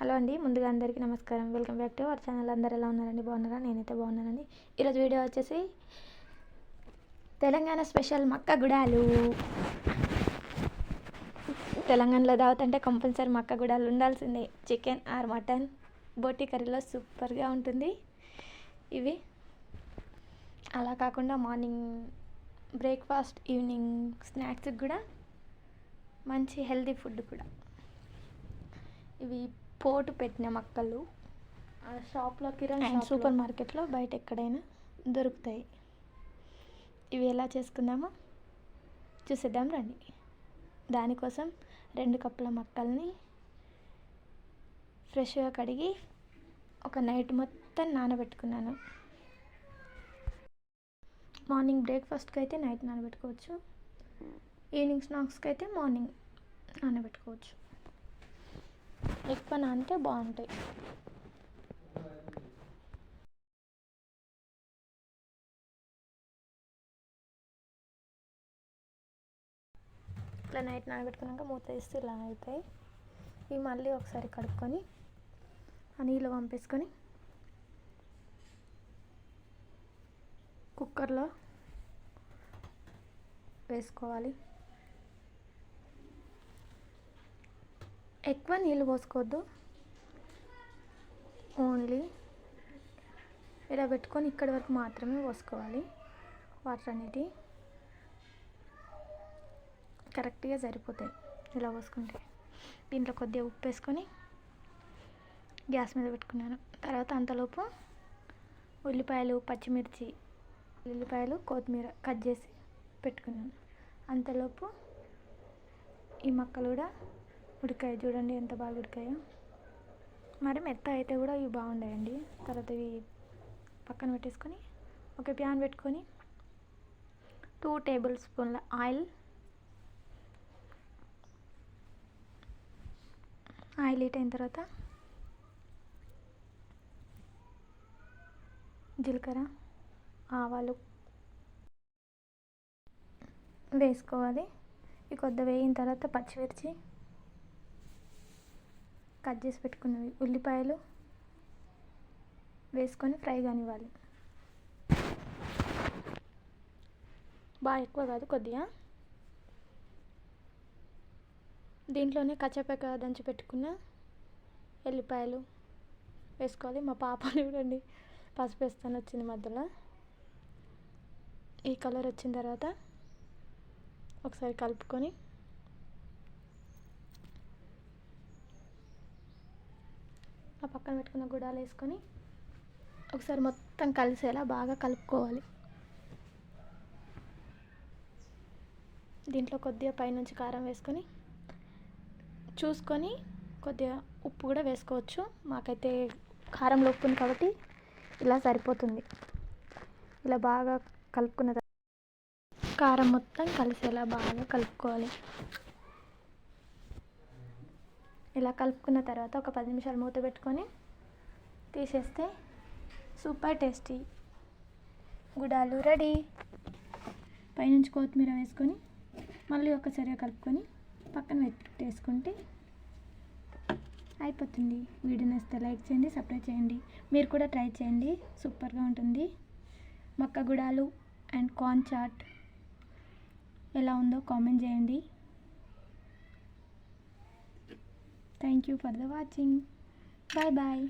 Hello అండి, ముందుగా అందరికీ నమస్కారం. Welcome back to our channel. అందరు ఎలా ఉన్నారండి? బాగున్నారా? నేనైతే బాగున్నానండి. ఈరోజు వీడియో వచ్చేసి తెలంగాణ స్పెషల్ మక్క గుడాలు. తెలంగాణలో దావత్ అంటే కంపల్సరీ మక్క గుడాలు ఉండాల్సిందే. చికెన్ ఆర్ మటన్ బోటి కర్రీలో సూపర్గా ఉంటుంది. ఇవి అలా కాకుండా మార్నింగ్ బ్రేక్ఫాస్ట్, ఈవినింగ్ స్నాక్స్కి కూడా మంచి హెల్తీ ఫుడ్ కూడా. ఇవి పోటు పెట్టిన మక్కలు షాప్లో కిరాణా అండ్ సూపర్ మార్కెట్లో బయట ఎక్కడైనా దొరుకుతాయి. ఇవి ఎలా చేసుకుందామో చూసేద్దాం రండి. దానికోసం 2 కప్పుల మక్కల్ని ఫ్రెష్గా కడిగి ఒక నైట్ మొత్తం నానబెట్టుకున్నాను. మార్నింగ్ బ్రేక్ఫాస్ట్కి అయితే నైట్ నానబెట్టుకోవచ్చు, ఈవినింగ్ స్నాక్స్కి అయితే మార్నింగ్ నానబెట్టుకోవచ్చు. ఎక్కువ నానితే బాగుంటాయి. ఇట్లా నైట్ నానబెట్టుకున్నాక మూత వేస్తే ఇలా అవుతాయి. ఇవి మళ్ళీ ఒకసారి కడుక్కొని ఆ నీళ్ళు పంపేసుకొని కుక్కర్లో వేసుకోవాలి. ఎక్కువ నీళ్ళు పోసుకోవద్దు, ఓన్లీ ఇలా పెట్టుకొని ఇక్కడి వరకు మాత్రమే పోసుకోవాలి. వాటర్ అనేది కరెక్ట్గా సరిపోతాయి ఇలా పోసుకుంటే. దీంట్లో కొద్దిగా ఉప్పు వేసుకొని గ్యాస్ మీద పెట్టుకున్నాను. తర్వాత అంతలోపు ఉల్లిపాయలు, పచ్చిమిర్చి, ఉల్లిపాయలు, కొత్తిమీర కట్ చేసి పెట్టుకున్నాను. అంతలోపు ఈ మక్కలు కూడా ఉడికాయి. చూడండి ఎంత బాగా ఉడికాయో. మరి మెత్త అయితే కూడా ఇవి బాగుండాయండి. తర్వాత ఇవి పక్కన పెట్టేసుకొని ఒక ప్యాన్ పెట్టుకొని 2 టేబుల్ స్పూన్ల ఆయిల్ హీట్ అయిన తర్వాత జీలకర్ర, ఆవాలు వేసుకోవాలి. ఇవి కొద్దిగా వేగిన తర్వాత పచ్చిమిర్చి, కట్ చేసి పెట్టుకున్నవి ఉల్లిపాయలు వేసుకొని ఫ్రై కానివ్వాలి. బాగా ఎక్కువ కాదు, కొద్దిగా. దీంట్లోనే కచ్చపక్క దంచి పెట్టుకున్న ఎల్లిపాయలు వేసుకోవాలి. మా పాపని చూడండి పసుపు వేస్తాను వచ్చింది మధ్యలో. ఈ కలర్ వచ్చిన తర్వాత ఒకసారి కలుపుకొని ఆ పక్కన పెట్టుకున్న గుడాలు వేసుకొని ఒకసారి మొత్తం కలిసేలా బాగా కలుపుకోవాలి. దీంట్లో కొద్దిగా పైనుంచి కారం వేసుకొని చూసుకొని కొద్దిగా ఉప్పు కూడా వేసుకోవచ్చు. మాకైతే కారంలో ఉప్పు ఉంది కాబట్టి ఇలా సరిపోతుంది. ఇలా బాగా కలుపుకున్న తర్వాత కారం మొత్తం కలిసేలా బాగా కలుపుకోవాలి. ఇలా కలుపుకున్న తర్వాత ఒక 10 నిమిషాలు మూత పెట్టుకొని తీసేస్తే సూపర్ టేస్టీ గుడాలు రెడీ. పైనుంచి కొత్తిమీర వేసుకొని మళ్ళీ ఒకసారి కలుపుకొని పక్కన పెట్టేసుకుంటే అయిపోతుంది. వీడియో నచ్చితే లైక్ చేయండి, సబ్స్క్రైబ్ చేయండి. మీరు కూడా ట్రై చేయండి, సూపర్గా ఉంటుంది. మక్క గుడాలు అండ్ కార్న్ చాట్ ఎలా ఉందో కామెంట్ చేయండి. Thank you for the watching. Bye bye.